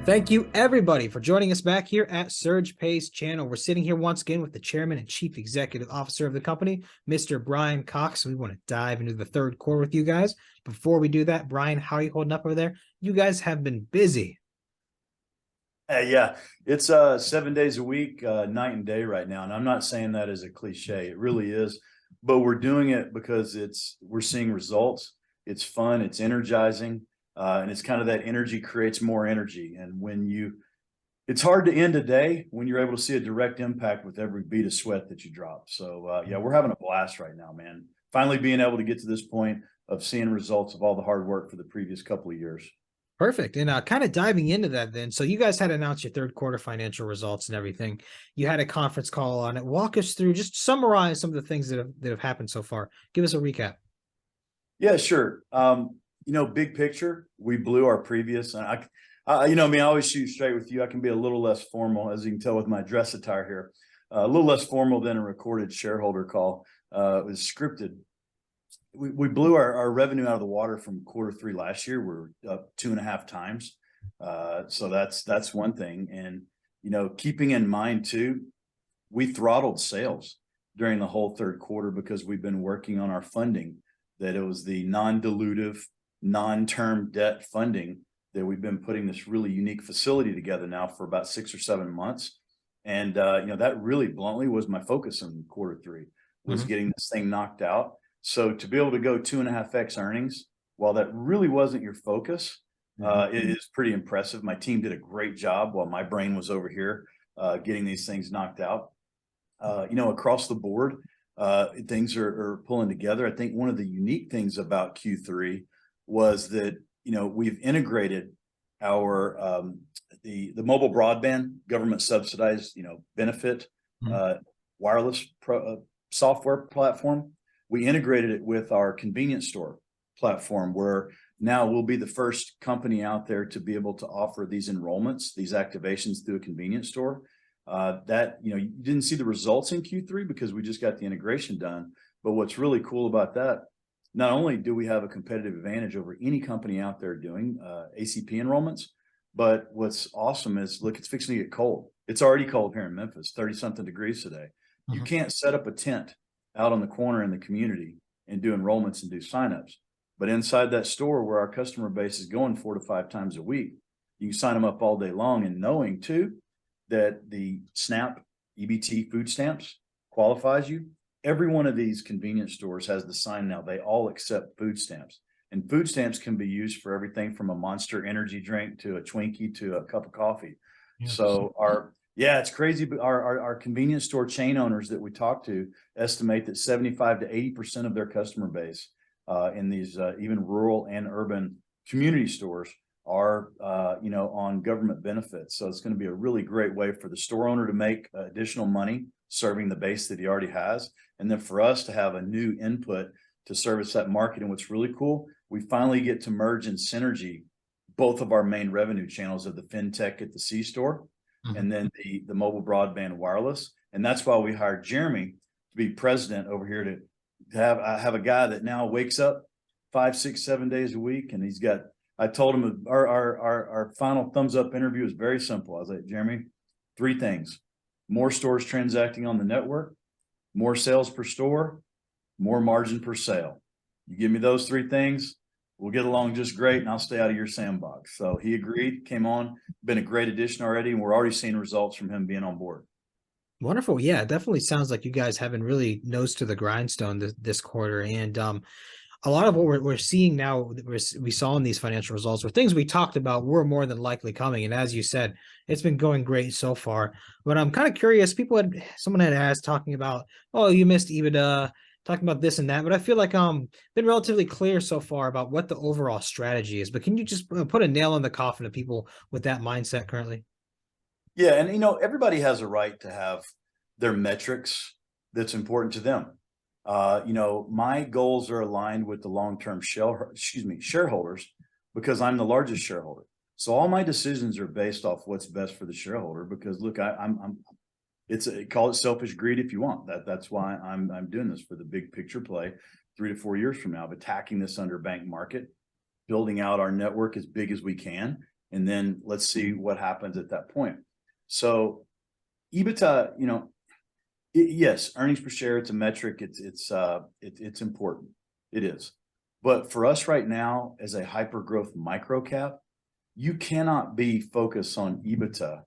Thank you, everybody, for joining us back here at Surgepays channel. We're sitting here once again with the chairman and chief executive officer of the company, Mr. Brian Cox. We want to dive into the third quarter with you guys. Before we do that, Brian, how are you holding up over there? You guys have been busy. Yeah, it's 7 days a week, night and day right now. And I'm not saying that as a cliche. It really is. But we're doing it because we're seeing results. It's fun, it's energizing, and it's kind of that energy creates more energy. And it's hard to end a day when you're able to see a direct impact with every bead of sweat that you drop. So yeah, we're having a blast right now, man. Finally being able to get to this point of seeing results of all the hard work for the previous couple of years. Perfect. And kind of diving into that then. So you guys had announced your third quarter financial results and everything. You had a conference call on it. Walk us through, just summarize some of the things that have happened so far. Give us a recap. Yeah, sure. Big picture, we blew our previous, and I always shoot straight with you. I can be a little less formal, as you can tell with my dress attire here, a little less formal than a recorded shareholder call. It was scripted. We blew our revenue out of the water from quarter three last year. We're up 2.5 times. So that's one thing. And, keeping in mind too, we throttled sales during the whole third quarter because we've been working on our funding, that it was the non-dilutive, non-term debt funding that we've been putting this really unique facility together now for about 6 or 7 months. And, that really bluntly was my focus in quarter three, was getting this thing knocked out. So to be able to go 2.5x earnings, while that really wasn't your focus, it is pretty impressive. My team did a great job while my brain was over here getting these things knocked out. Across the board, things are pulling together. I think one of the unique things about Q3 was that, we've integrated our the mobile broadband government subsidized, benefit wireless software platform. We integrated it with our convenience store platform, where now we'll be the first company out there to be able to offer these enrollments, these activations through a convenience store. You didn't see the results in Q3 because we just got the integration done. But what's really cool about that, not only do we have a competitive advantage over any company out there doing ACP enrollments, but what's awesome is, look, it's fixing to get cold. It's already cold here in Memphis, 30-something degrees today. You can't set up a tent out on the corner in the community and do enrollments and do signups. But inside that store where our customer base is going 4 to 5 times a week, you can sign them up all day long, and knowing too that the SNAP EBT food stamps qualifies you. Every one of these convenience stores has the sign now. They all accept food stamps, and food stamps can be used for everything from a Monster energy drink to a Twinkie to a cup of coffee. So it's crazy. But our convenience store chain owners that we talk to estimate that 75 to 80% of their customer base in these even rural and urban community stores are, on government benefits. So it's going to be a really great way for the store owner to make additional money serving the base that he already has. And then for us to have a new input to service that market. And what's really cool, we finally get to merge in synergy both of our main revenue channels of the FinTech at the C store and then the mobile broadband wireless. And that's why we hired Jeremy to be president over here, to have a guy that now wakes up 5, 6, 7 days a week. And I told him our final thumbs up interview is very simple. I was like, Jeremy, 3 things: more stores transacting on the network, more sales per store, more margin per sale. You give me those 3 things, we'll get along just great, and I'll stay out of your sandbox. So he agreed, came on, been a great addition already, and we're already seeing results from him being on board. Wonderful. Yeah, it definitely sounds like you guys have been really nose to the grindstone this quarter. And a lot of what we're seeing now, we saw in these financial results, were things we talked about were more than likely coming. And as you said, it's been going great so far. But I'm kind of curious. Someone had asked, talking about, oh, you missed EBITDA, talking about this and that. But I feel like been relatively clear so far about what the overall strategy is. But can you just put a nail in the coffin of people with that mindset currently? Yeah, and everybody has a right to have their metrics that's important to them. My goals are aligned with the long-term shareholders, because I'm the largest shareholder. So all my decisions are based off what's best for the shareholder. Because look, call it selfish greed if you want. That's why I'm doing this, for the big picture play, 3 to 4 years from now, of attacking this underbanked market, building out our network as big as we can, and then let's see what happens at that point. So EBITDA, yes, earnings per share, it's a metric. It's important. It is. But for us right now, as a hyper growth micro cap, you cannot be focused on EBITDA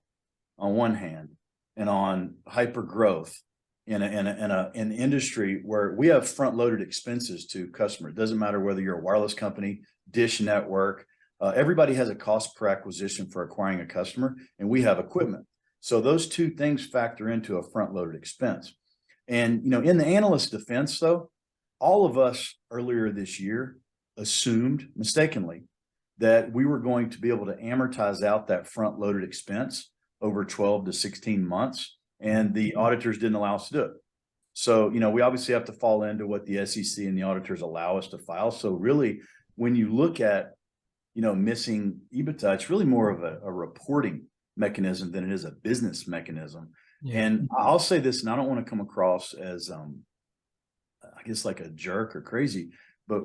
on one hand and on hyper growth in an industry where we have front loaded expenses to customers. It doesn't matter whether you're a wireless company, dish network, everybody has a cost per acquisition for acquiring a customer, and we have equipment. So those two things factor into a front loaded expense. And, in the analyst defense though, all of us earlier this year assumed mistakenly that we were going to be able to amortize out that front loaded expense over 12 to 16 months. And the auditors didn't allow us to do it. So, we obviously have to fall into what the SEC and the auditors allow us to file. So really, when you look at, missing EBITDA, it's really more of a reporting mechanism than it is a business mechanism. Yeah. And I'll say this, and I don't want to come across as, I guess like a jerk or crazy, but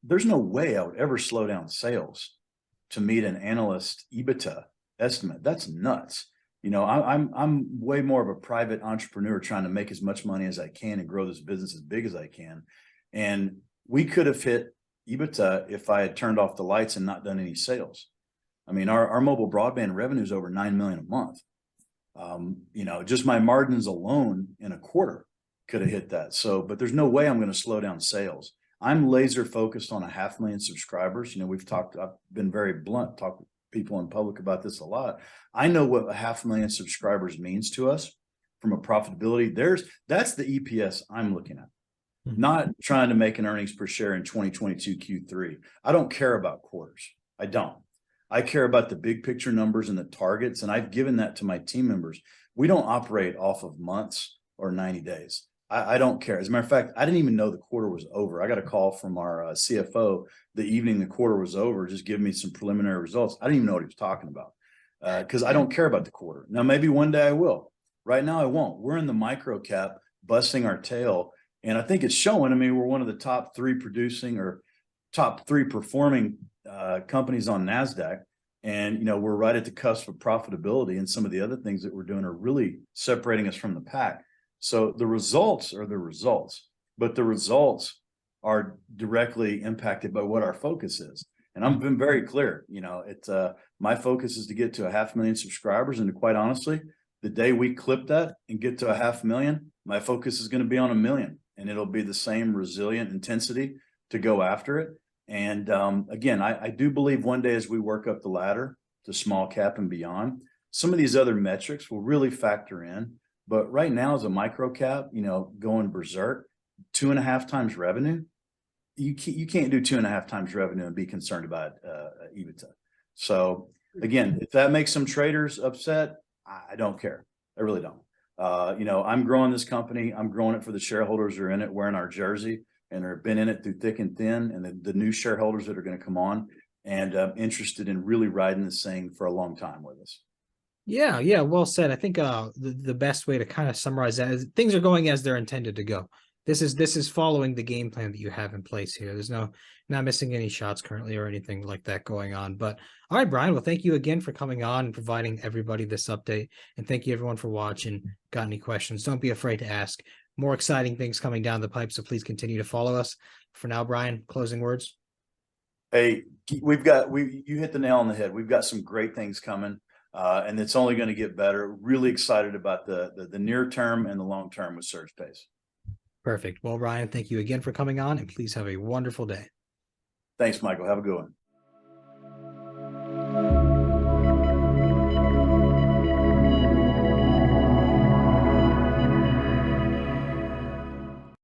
there's no way I would ever slow down sales to meet an analyst EBITDA estimate. That's nuts. I'm way more of a private entrepreneur trying to make as much money as I can and grow this business as big as I can. And we could have hit EBITDA if I had turned off the lights and not done any sales. I mean, our mobile broadband revenue is over 9 million a month. Just my margins alone in a quarter could have hit that. So, but there's no way I'm going to slow down sales. I'm laser focused on 500,000 subscribers. I've been very blunt, talked with people in public about this a lot. I know what 500,000 subscribers means to us from a profitability. That's the EPS I'm looking at, not trying to make an earnings per share in 2022 Q3. I don't care about quarters. I don't. I care about the big picture numbers and the targets. And I've given that to my team members. We don't operate off of months or 90 days. I don't care. As a matter of fact, I didn't even know the quarter was over. I got a call from our CFO the evening the quarter was over, just giving me some preliminary results. I didn't even know what he was talking about because I don't care about the quarter. Now, maybe one day I will. Right now, I won't. We're in the micro cap, busting our tail. And I think it's showing. I mean, we're one of the top 3 producing or top 3 performing companies on NASDAQ. And, we're right at the cusp of profitability. And some of the other things that we're doing are really separating us from the pack. So the results are the results, but the results are directly impacted by what our focus is. And I've been very clear, my focus is to get to 500,000 subscribers. And quite honestly, the day we clip that and get to 500,000, my focus is going to be on 1 million, and it'll be the same resilient intensity to go after it. And again, I do believe one day as we work up the ladder to small cap and beyond, some of these other metrics will really factor in. But right now, as a micro cap, going berserk, 2.5 times revenue, you can't do 2.5 times revenue and be concerned about EBITDA. So again, if that makes some traders upset, I don't care. I really don't. I'm growing this company. I'm growing it for the shareholders who are in it, wearing our jersey, and have been in it through thick and thin, and the new shareholders that are going to come on and interested in really riding this thing for a long time with us. Yeah, well said. I think the best way to kind of summarize that is things are going as they're intended to go. This is following the game plan that you have in place here. There's not missing any shots currently or anything like that going on. But all right, Brian, well, thank you again for coming on and providing everybody this update. And thank you everyone for watching. Got any questions? Don't be afraid to ask. More exciting things coming down the pipe, so please continue to follow us. For now, Brian, closing words. Hey, you hit the nail on the head. We've got some great things coming. And it's only going to get better. Really excited about the near term and the long term with Surgepays. Perfect. Well, Ryan, thank you again for coming on, and please have a wonderful day. Thanks, Michael. Have a good one.